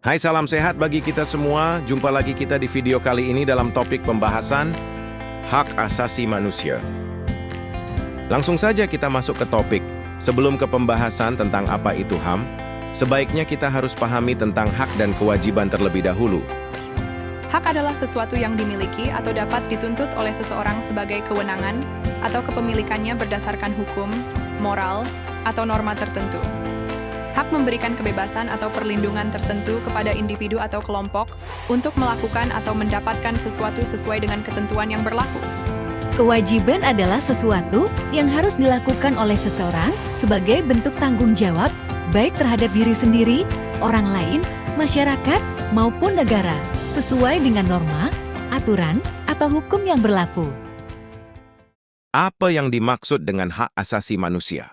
Hai, salam sehat bagi kita semua. Jumpa lagi kita di video kali ini dalam topik pembahasan hak asasi manusia. Langsung saja kita masuk ke topik. Sebelum ke pembahasan tentang apa itu HAM, sebaiknya kita harus pahami tentang hak dan kewajiban terlebih dahulu. Hak adalah sesuatu yang dimiliki atau dapat dituntut oleh seseorang sebagai kewenangan atau kepemilikannya berdasarkan hukum, moral, atau norma tertentu. Hak memberikan kebebasan atau perlindungan tertentu kepada individu atau kelompok untuk melakukan atau mendapatkan sesuatu sesuai dengan ketentuan yang berlaku. Kewajiban adalah sesuatu yang harus dilakukan oleh seseorang sebagai bentuk tanggung jawab, baik terhadap diri sendiri, orang lain, masyarakat, maupun negara, sesuai dengan norma, aturan, atau hukum yang berlaku. Apa yang dimaksud dengan hak asasi manusia?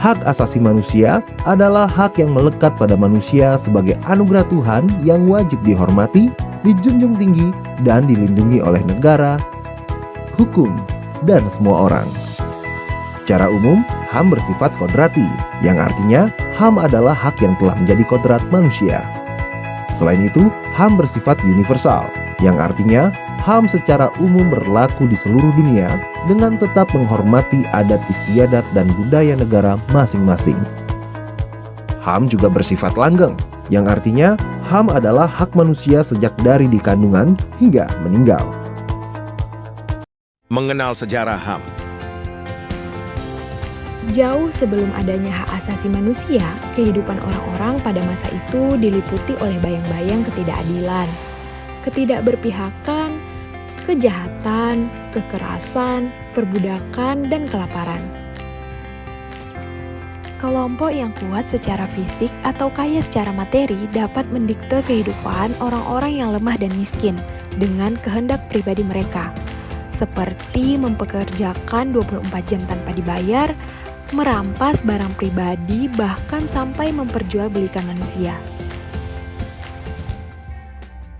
Hak asasi manusia adalah hak yang melekat pada manusia sebagai anugerah Tuhan yang wajib dihormati, dijunjung tinggi, dan dilindungi oleh negara, hukum, dan semua orang. Secara umum, HAM bersifat kodrati, yang artinya HAM adalah hak yang telah menjadi kodrat manusia. Selain itu, HAM bersifat universal, yang artinya HAM secara umum berlaku di seluruh dunia dengan tetap menghormati adat istiadat dan budaya negara masing-masing. HAM juga bersifat langgeng, yang artinya HAM adalah hak manusia sejak dari dikandungan hingga meninggal. Mengenal sejarah HAM. Jauh sebelum adanya hak asasi manusia, kehidupan orang-orang pada masa itu diliputi oleh bayang-bayang ketidakadilan, ketidakberpihakan, kejahatan, kekerasan, perbudakan, dan kelaparan. Kelompok yang kuat secara fisik atau kaya secara materi dapat mendikte kehidupan orang-orang yang lemah dan miskin dengan kehendak pribadi mereka, seperti mempekerjakan 24 jam tanpa dibayar, merampas barang pribadi, bahkan sampai memperjualbelikan manusia.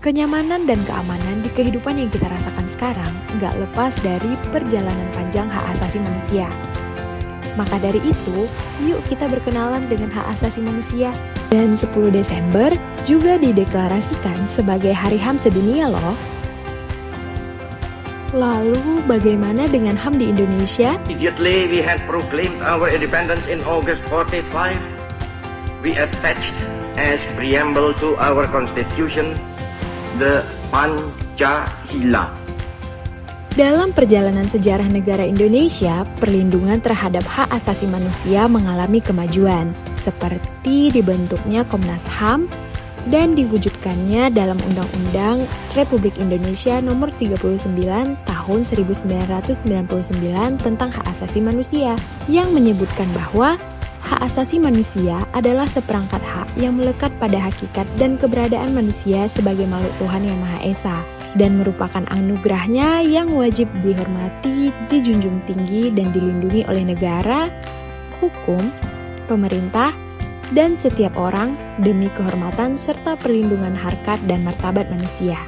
Kenyamanan dan keamanan di kehidupan yang kita rasakan sekarang nggak lepas dari perjalanan panjang hak asasi manusia. Maka dari itu, yuk kita berkenalan dengan hak asasi manusia. Dan 10 Desember juga dideklarasikan sebagai Hari HAM sedunia loh. Lalu bagaimana dengan HAM di Indonesia? Immediately we had proclaimed our independence in August 45. We attached as preamble to our constitution the Pancasila. Dalam perjalanan sejarah negara Indonesia, perlindungan terhadap hak asasi manusia mengalami kemajuan, seperti dibentuknya Komnas HAM dan diwujudkannya dalam Undang-Undang Republik Indonesia Nomor 39 Tahun 1999 tentang hak asasi manusia, yang menyebutkan bahwa hak asasi manusia adalah seperangkat hak yang melekat pada hakikat dan keberadaan manusia sebagai makhluk Tuhan Yang Maha Esa, dan merupakan anugerahnya yang wajib dihormati, dijunjung tinggi, dan dilindungi oleh negara, hukum, pemerintah, dan setiap orang demi kehormatan serta perlindungan harkat dan martabat manusia.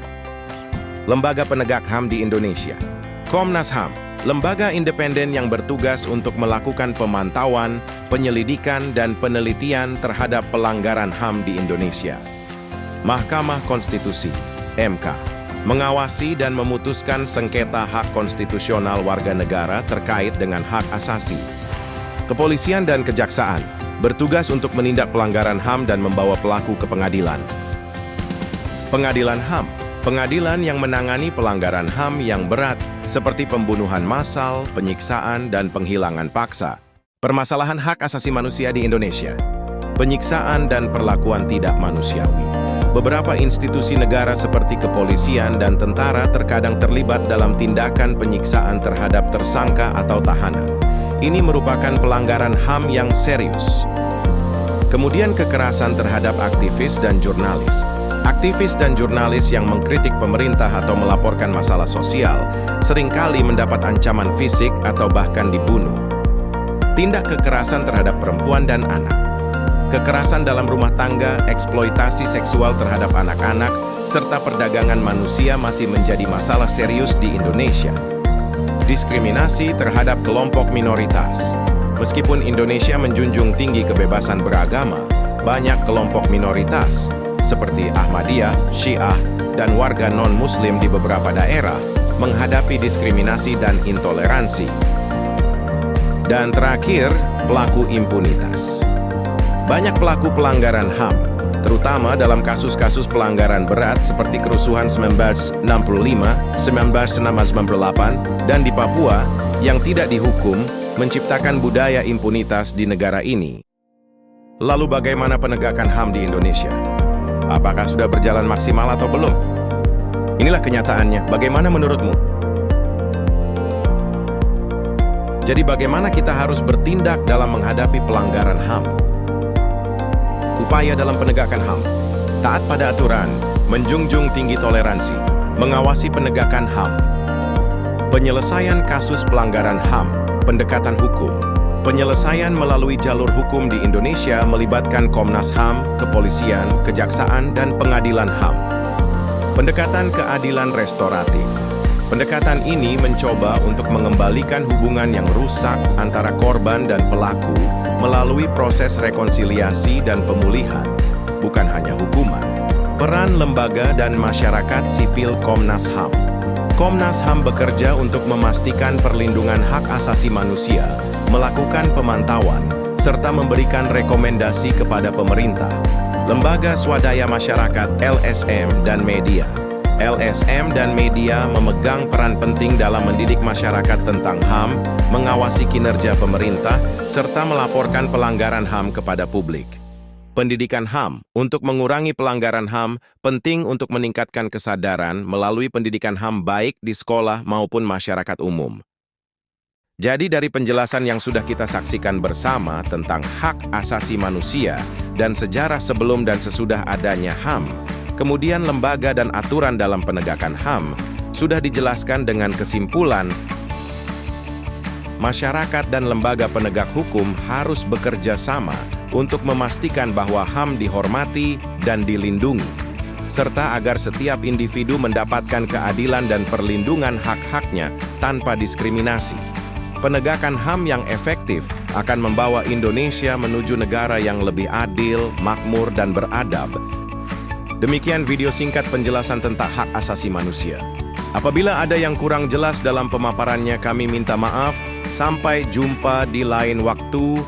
Lembaga penegak HAM di Indonesia. Komnas HAM, lembaga independen yang bertugas untuk melakukan pemantauan, penyelidikan, dan penelitian terhadap pelanggaran HAM di Indonesia. Mahkamah Konstitusi, MK, mengawasi dan memutuskan sengketa hak konstitusional warga negara terkait dengan hak asasi. Kepolisian dan Kejaksaan bertugas untuk menindak pelanggaran HAM dan membawa pelaku ke pengadilan. Pengadilan HAM, pengadilan yang menangani pelanggaran HAM yang berat seperti pembunuhan massal, penyiksaan, dan penghilangan paksa. Permasalahan hak asasi manusia di Indonesia. Penyiksaan dan perlakuan tidak manusiawi. Beberapa institusi negara seperti kepolisian dan tentara terkadang terlibat dalam tindakan penyiksaan terhadap tersangka atau tahanan. Ini merupakan pelanggaran HAM yang serius. Kemudian kekerasan terhadap aktivis dan jurnalis. Aktivis dan jurnalis yang mengkritik pemerintah atau melaporkan masalah sosial seringkali mendapat ancaman fisik atau bahkan dibunuh. Tindak kekerasan terhadap perempuan dan anak. Kekerasan dalam rumah tangga, eksploitasi seksual terhadap anak-anak, serta perdagangan manusia masih menjadi masalah serius di Indonesia. Diskriminasi terhadap kelompok minoritas. Meskipun Indonesia menjunjung tinggi kebebasan beragama, banyak kelompok minoritas, seperti Ahmadiyah, Syiah, dan warga non-Muslim di beberapa daerah menghadapi diskriminasi dan intoleransi. Dan terakhir, pelaku impunitas. Banyak pelaku pelanggaran HAM, terutama dalam kasus-kasus pelanggaran berat seperti kerusuhan 1965, 1998, dan di Papua yang tidak dihukum, menciptakan budaya impunitas di negara ini. Lalu bagaimana penegakan HAM di Indonesia? Apakah sudah berjalan maksimal atau belum? Inilah kenyataannya. Bagaimana menurutmu? Jadi bagaimana kita harus bertindak dalam menghadapi pelanggaran HAM? Upaya dalam penegakan HAM: taat pada aturan, menjunjung tinggi toleransi, mengawasi penegakan HAM, penyelesaian kasus pelanggaran HAM, pendekatan hukum. Penyelesaian melalui jalur hukum di Indonesia melibatkan Komnas HAM, kepolisian, kejaksaan, dan pengadilan HAM. Pendekatan keadilan restoratif. Pendekatan ini mencoba untuk mengembalikan hubungan yang rusak antara korban dan pelaku melalui proses rekonsiliasi dan pemulihan, bukan hanya hukuman. Peran lembaga dan masyarakat sipil Komnas HAM. Komnas HAM bekerja untuk memastikan perlindungan hak asasi manusia, melakukan pemantauan, serta memberikan rekomendasi kepada pemerintah. Lembaga swadaya masyarakat LSM dan media. LSM dan media memegang peran penting dalam mendidik masyarakat tentang HAM, mengawasi kinerja pemerintah, serta melaporkan pelanggaran HAM kepada publik. Pendidikan HAM. Untuk mengurangi pelanggaran HAM, penting untuk meningkatkan kesadaran melalui pendidikan HAM baik di sekolah maupun masyarakat umum. Jadi dari penjelasan yang sudah kita saksikan bersama tentang hak asasi manusia dan sejarah sebelum dan sesudah adanya HAM, kemudian lembaga dan aturan dalam penegakan HAM, sudah dijelaskan dengan kesimpulan, masyarakat dan lembaga penegak hukum harus bekerja sama untuk memastikan bahwa HAM dihormati dan dilindungi, serta agar setiap individu mendapatkan keadilan dan perlindungan hak-haknya tanpa diskriminasi. Penegakan HAM yang efektif akan membawa Indonesia menuju negara yang lebih adil, makmur, dan beradab. Demikian video singkat penjelasan tentang hak asasi manusia. Apabila ada yang kurang jelas dalam pemaparannya, kami minta maaf. Sampai jumpa di lain waktu.